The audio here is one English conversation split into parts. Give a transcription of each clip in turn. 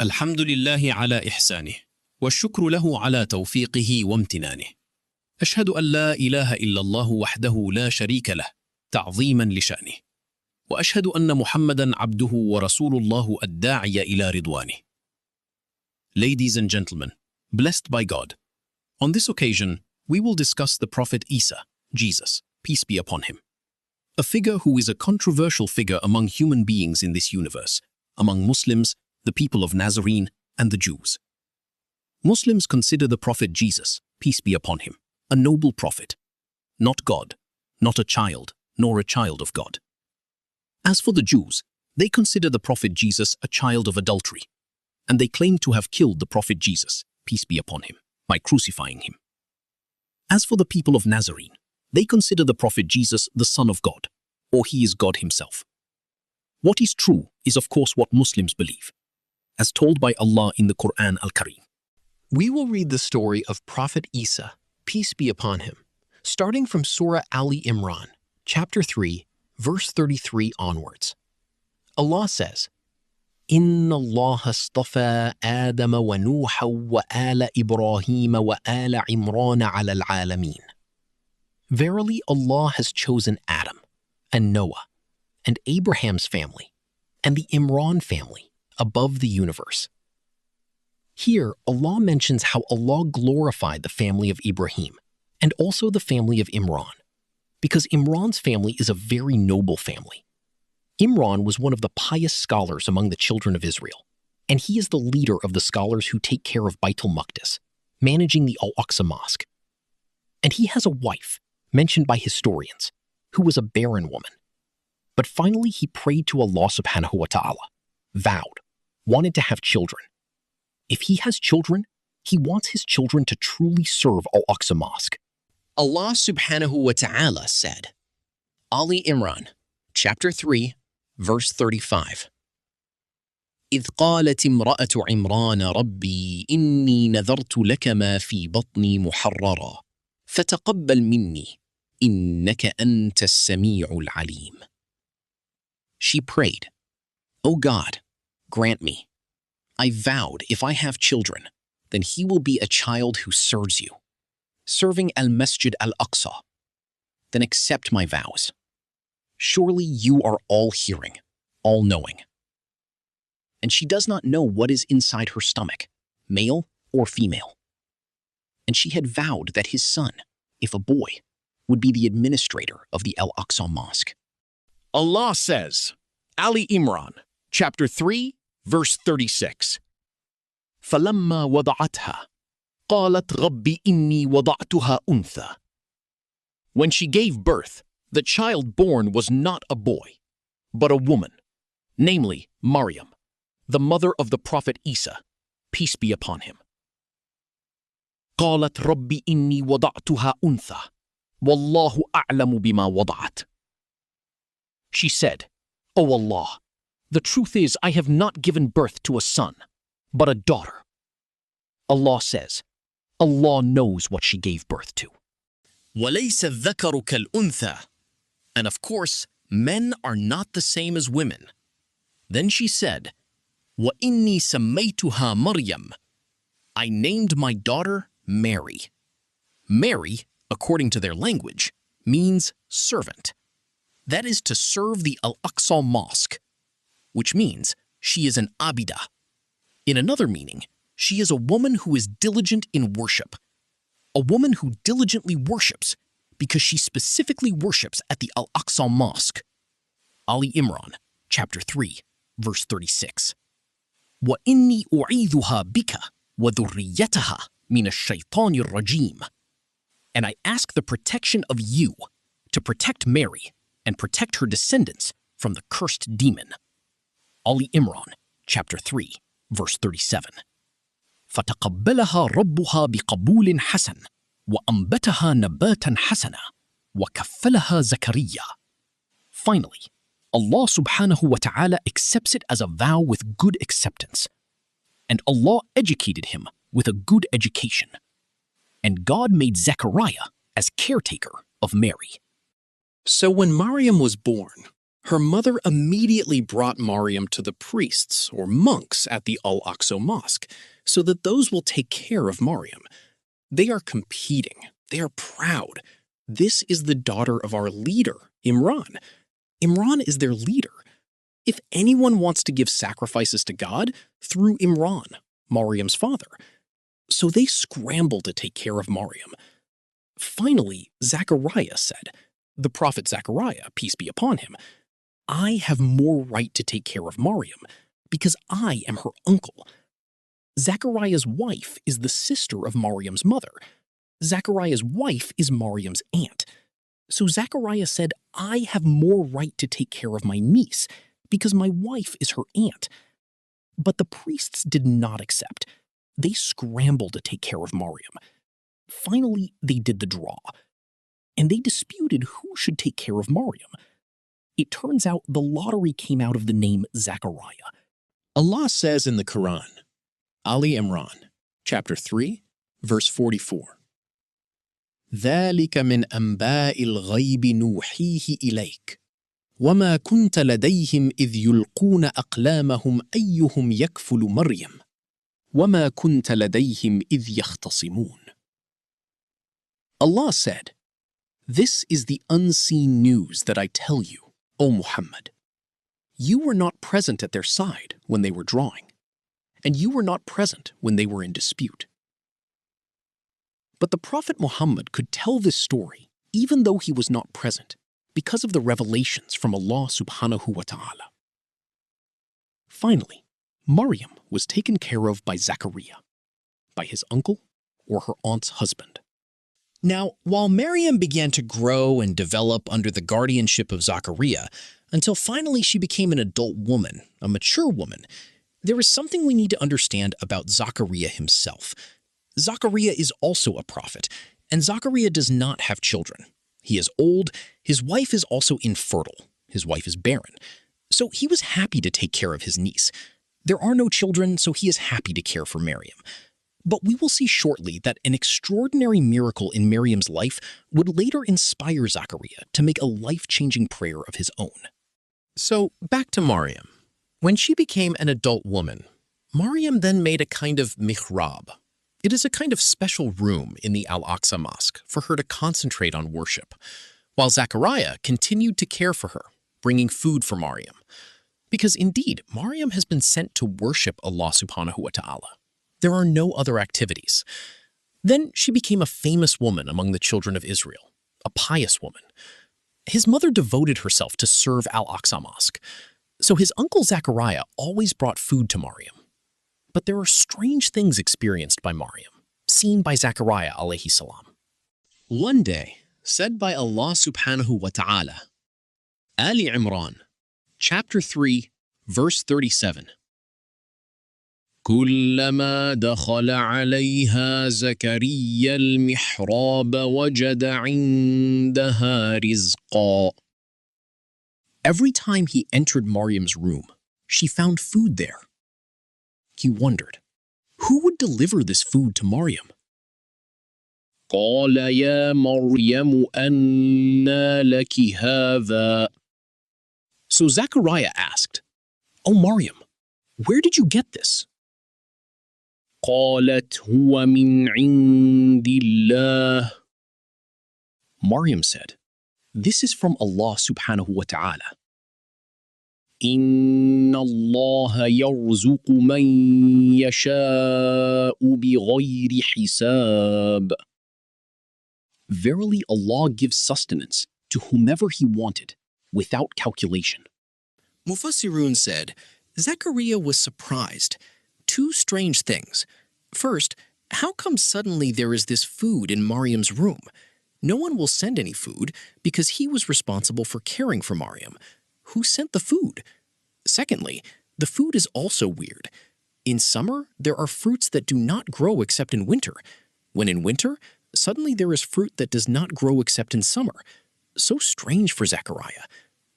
الحمد لله على إحسانه والشكر له على توفيقه وامتنانه. أشهد أن لا إله إلا الله وحده لا شريك له تعظيما لشأنه، وأشهد أن محمدا عبده ورسول الله الداعي إلى رضوانه. Ladies and gentlemen, blessed by God, on this occasion we will discuss the Prophet Isa, Jesus, peace be upon him, a figure who is a controversial figure among human beings in this universe, among Muslims, the people of Nazarene, and the Jews. Muslims consider the Prophet Jesus, peace be upon him, a noble prophet, not God, not a child, nor a child of God. As for the Jews, they consider the Prophet Jesus a child of adultery, and they claim to have killed the Prophet Jesus, peace be upon him, by crucifying him. As for the people of Nazarene, they consider the Prophet Jesus the Son of God, or he is God himself. What is true is of course what Muslims believe, as told by Allah in the Quran Al-Kareem. We will read the story of Prophet Isa, peace be upon him, starting from Surah Ali Imran, chapter 3, verse 33 onwards. Allah says, إِنَّ اللَّهَ اصْطَفَى آدَمَ وَنُوحًا وَآلَ إِبْرَاهِيمَ وَآلَ عِمْرَانَ عَلَى الْعَالَمِينَ. Verily Allah has chosen Adam, and Noah, and Abraham's family, and the Imran family above the universe. Here, Allah mentions how Allah glorified the family of Ibrahim and also the family of Imran, because Imran's family is a very noble family. Imran was one of the pious scholars among the children of Israel, and he is the leader of the scholars who take care of Baitul Maqdis, managing the Al-Aqsa Mosque. And he has a wife, mentioned by historians, who was a barren woman. But finally he prayed to Allah subhanahu wa ta'ala, vowed, wanted to have children. If he has children, he wants his children to truly serve Al-Aqsa Mosque. Allah subhanahu wa ta'ala said, Ali Imran, chapter 3, verse 35. إِذْ قَالَتِ امْرَأَةُ عِمْرَانَ رَبِّي إِنِّي نَذَرْتُ لَكَ مَا فِي بَطْنِي مُحَرَّرًا فَتَقَبَّلْ مِنِّي إِنَّكَ أَنْتَ السَّمِيعُ الْعَلِيمُ. She prayed, O God, grant me. I vowed if I have children, then he will be a child who serves you, serving Al-Masjid Al-Aqsa. Then accept my vows. Surely you are all-hearing, all-knowing. And she does not know what is inside her stomach, male or female. And she had vowed that his son, if a boy, would be the administrator of the Al-Aqsa Mosque. Allah says, Ali Imran, chapter 3, verse 36. فَلَمَّا وَضَعَتْهَا قَالَتْ رَبِّ إِنِّي وَضَعْتُهَا أُنْثَى. When she gave birth, the child born was not a boy, but a woman, namely Maryam, the mother of the Prophet Isa, peace be upon him. قَالَتْ رَبِّ إِنِّي وَضَعْتُهَا أُنْثَى وَاللَّهُ أَعْلَمُ بِمَا وَضَعَتْ. She said, O Allah, the truth is I have not given birth to a son, but a daughter. Allah says, Allah knows what she gave birth to. وَلَيْسَ الذَّكَرُ كَالْأُنْثَى. And of course, men are not the same as women. Then she said, وَإِنِّي سَمَّيْتُهَا مَرْيَمَ. I named my daughter Mary. Mary, according to their language, means servant. That is to serve the Al-Aqsa Mosque, which means she is an abidah. In another meaning, she is a woman who is diligent in worship, a woman who diligently worships because she specifically worships at the Al-Aqsa Mosque. Ali Imran, chapter 3, verse 36. وَإِنِّي أُعِيذُهَا بِكَ وَذُرِّيَّتَهَا مِنَ الشَّيْطَانِ الرَّجِيمِ. And I ask the protection of you to protect Mary and protect her descendants from the cursed demon. Ali Imran, chapter 3, verse 37. فَتَقَبَّلَهَا رَبُّهَا بِقَبُولٍ حَسَنٍ وَأَنْبَتَهَا نَبَاتًا حَسَنًا وَكَفَّلَهَا زَكَرِيَّا. Finally, Allah subhanahu wa ta'ala accepts it as a vow with good acceptance. And Allah educated him with a good education. And God made Zakaria as caretaker of Mary. So when Maryam was born, Her mother immediately brought Maryam to the priests or monks at the Al-Aqsa Mosque so that those will take care of Maryam. They are competing. They are proud. This is the daughter of our leader, Imran. Imran is their leader. If anyone wants to give sacrifices to God, through Imran, Maryam's father. So they scrambled to take care of Maryam. Finally, Zakaria said, the Prophet Zakaria, peace be upon him, I have more right to take care of Maryam because I am her uncle. Zachariah's wife is the sister of Maryam's mother. Zachariah's wife is Maryam's aunt. So Zachariah said, I have more right to take care of my niece because my wife is her aunt. But the priests did not accept. They scrambled to take care of Maryam. Finally, they did the draw. And they disputed who should take care of Maryam. It turns out the lottery came out of the name Zachariah. Allah says in the Quran, Ali Imran, chapter 3, verse 44, ذَلِكَ مِنْ أَنْبَاءِ الْغَيْبِ نُوحِيهِ إِلَيْكَ وَمَا كُنْتَ لَدَيْهِمْ إِذْ يُلْقُونَ أَقْلَامَهُمْ أَيُّهُمْ يَكْفُلُ مَرْيَمَ وَمَا كُنْتَ لَدَيْهِمْ إِذْ يَخْتَصِمُونَ. Allah said, this is the unseen news that I tell you, O Muhammad. You were not present at their side when they were drawing, and you were not present when they were in dispute. But the Prophet Muhammad could tell this story even though he was not present because of the revelations from Allah subhanahu wa ta'ala. Finally, Maryam was taken care of by Zakaria, by his uncle or her aunt's husband. Now, while Maryam began to grow and develop under the guardianship of Zakaria, until finally she became an adult woman, a mature woman, there is something we need to understand about Zakaria himself. Zakaria is also a prophet, and Zakaria does not have children. He is old, his wife is also infertile, his wife is barren. So he was happy to take care of his niece. There are no children, so he is happy to care for Maryam. But we will see shortly that an extraordinary miracle in Maryam's life would later inspire Zakaria to make a life-changing prayer of his own. So, back to Maryam. When she became an adult woman, Maryam then made a kind of mihrab. It is a kind of special room in the Al-Aqsa Mosque for her to concentrate on worship, while Zakaria continued to care for her, bringing food for Maryam. Because indeed, Maryam has been sent to worship Allah subhanahu wa ta'ala. There are no other activities. Then she became a famous woman among the children of Israel, a pious woman. His mother devoted herself to serve Al-Aqsa Mosque, so his uncle Zachariah always brought food to Maryam. But there are strange things experienced by Maryam, seen by Zachariah alayhi salam. One day, said by Allah subhanahu wa ta'ala, Ali Imran, chapter 3, verse 37, كلما دخل عليها زكريا المحراب وجد عندها رزقا. Every time he entered Maryam's room, she found food there. He wondered, who would deliver this food to Maryam? قال يا مريم أنى لك هذا. So Zachariah asked, O Maryam, where did you get this? قالت هو من عند الله. Maryam said, this is from Allah subhanahu wa ta'ala. إن الله يرزق من يشاء بغير حساب. Verily Allah gives sustenance to whomever He wanted, without calculation. Mufassirun said, Zachariah was surprised. Two strange things. First, how come suddenly there is this food in Maryam's room? No one will send any food because he was responsible for caring for Maryam. Who sent the food? Secondly, the food is also weird. In summer, there are fruits that do not grow except in winter. When in winter, suddenly there is fruit that does not grow except in summer. So strange for Zachariah.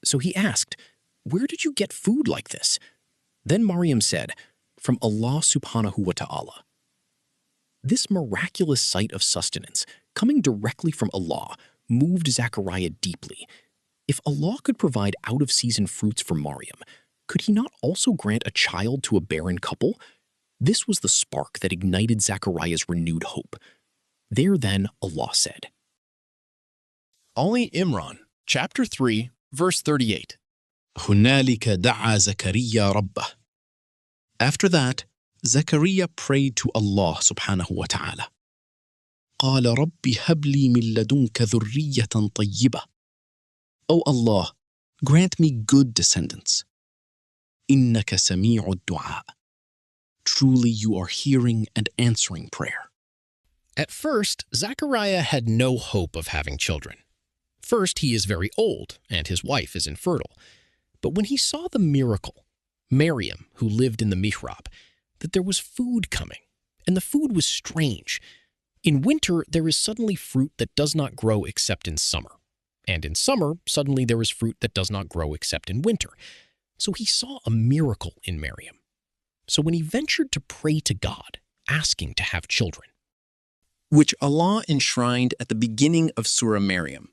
So he asked, where did you get food like this? Then Maryam said, from Allah subhanahu wa ta'ala. This miraculous sight of sustenance, coming directly from Allah, moved Zachariah deeply. If Allah could provide out-of-season fruits for Maryam, could he not also grant a child to a barren couple? This was the spark that ignited Zakaria's renewed hope. There then Allah said, Ali Imran, chapter 3, verse 38. هنالك دعا زكريا ربه. After that, Zakaria prayed to Allah subhanahu wa ta'ala. قال رب هب لي من لدنك ذرية طيبة. O Allah, grant me good descendants. إنك سميع الدعاء. Truly you are hearing and answering prayer. At first, Zachariah had no hope of having children. First, he is very old, and his wife is infertile. But when he saw the miracle, Maryam, who lived in the mihrab, that there was food coming, and the food was strange. In winter, there is suddenly fruit that does not grow except in summer. And in summer, suddenly there is fruit that does not grow except in winter. So he saw a miracle in Maryam. So when he ventured to pray to God, asking to have children, which Allah enshrined at the beginning of Surah Maryam.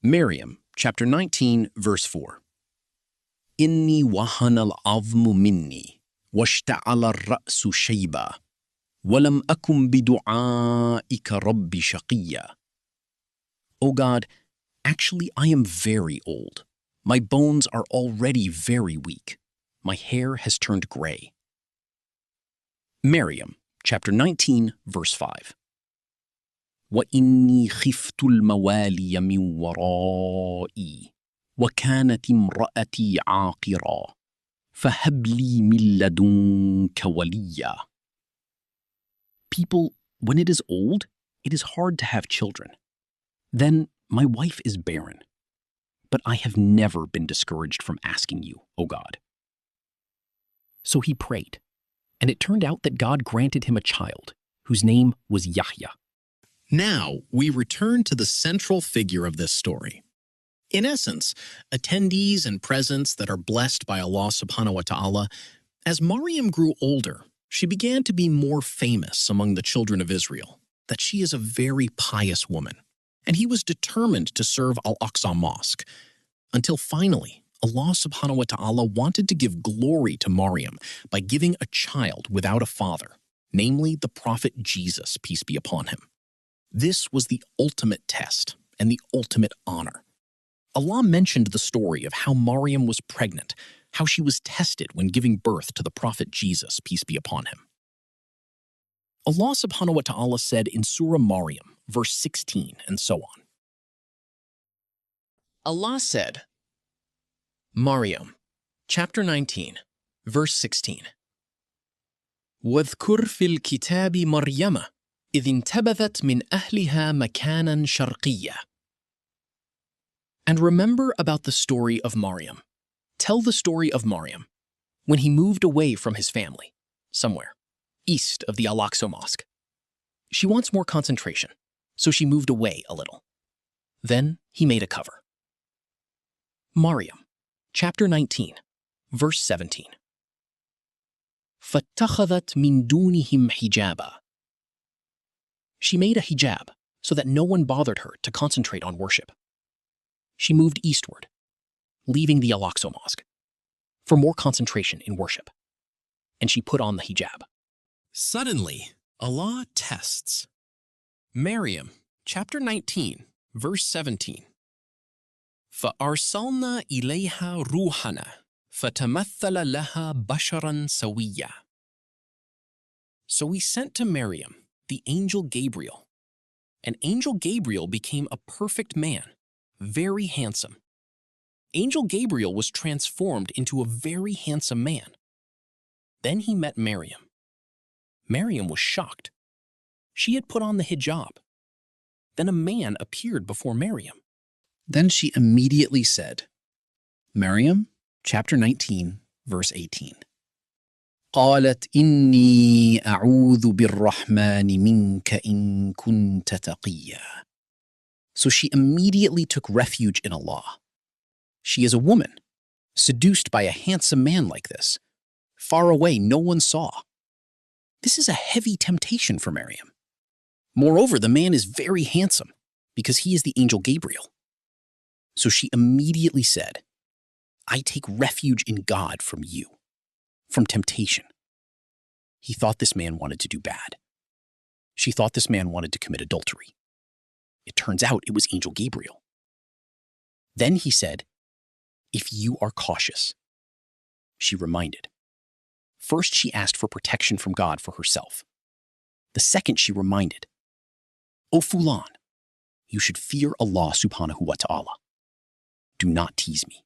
Maryam, chapter 19, verse 4. إني وهن العظم مني واشتعل الرأس شيبا ولم أكن بدعائك رب شقيا. O God, actually I am very old. My bones are already very weak. My hair has turned gray. Maryam, chapter 19, verse 5. وَإِنِّي خِفْتُ الْمَوَالِيَ مِنْ وَرَائِي وَكَانَتِ امْرَأَتِي عَاقِرًا فَهَبْ لِي مِنْ لَدُنْكَ وَلِيًّا. People, when it is old, it is hard to have children. Then my wife is barren. But I have never been discouraged from asking you, O God. So he prayed, and it turned out that God granted him a child, whose name was Yahya. now we return to the central figure of this story. In essence, attendees and presents that are blessed by Allah subhanahu wa ta'ala, as Maryam grew older, she began to be more famous among the children of Israel, that she is a very pious woman, and he was determined to serve Al-Aqsa Mosque, until finally, Allah subhanahu wa ta'ala wanted to give glory to Maryam by giving a child without a father, namely the Prophet Jesus, peace be upon him. This was the ultimate test and the ultimate honor. Allah mentioned the story of how Maryam was pregnant, how she was tested when giving birth to the Prophet Jesus, peace be upon him. Allah subhanahu wa ta'ala said in Surah Maryam, verse 16, and so on. Allah said, Maryam, chapter 19, verse 16. وَاذْكُرْ فِي الْكِتَابِ مَرْيَمَ إِذِ انْتَبَذَتْ مِنْ أَهْلِهَا مَكَانًا شَرْقِيًّا. And remember about the story of Maryam. Tell the story of Maryam, when he moved away from his family, somewhere, east of the Al-Aqsa Mosque. She wants more concentration, so she moved away a little. Then he made a cover. Maryam, chapter 19, verse 17. فَاتَّخَذَتْ مِن دُونِهِمْ حِجَابًا. She made a hijab so that no one bothered her to concentrate on worship. She moved eastward, leaving the Al-Aqsa Mosque, for more concentration in worship. And she put on the hijab. Suddenly, Allah tests. Maryam, chapter 19, verse 17. فَأَرْسَلْنَا إِلَيْهَا رُوحَنَا فَتَمَثَّلَ لَهَا بَشَرًا سَوِيًّا. So we sent to Maryam the angel Gabriel. And angel Gabriel became a perfect man, very handsome. Angel Gabriel was transformed into a very handsome man. Then he met Maryam. Maryam was shocked. She had put on the hijab. Then a man appeared before Maryam. Then she immediately said, Maryam, chapter 19, verse 18. قالت إني أعوذ بالرحمن منك إن كنت تقيا. So she immediately took refuge in Allah. She is a woman, seduced by a handsome man like this. Far away, no one saw. This is a heavy temptation for Maryam. Moreover, the man is very handsome because he is the angel Gabriel. So she immediately said, I take refuge in God from you, from temptation. He thought this man wanted to do bad. She thought this man wanted to commit adultery. It turns out it was Angel Gabriel. Then he said, if you are cautious. She reminded. First, she asked for protection from God for herself. The second, she reminded, O Fulan, you should fear Allah subhanahu wa ta'ala. Do not tease me.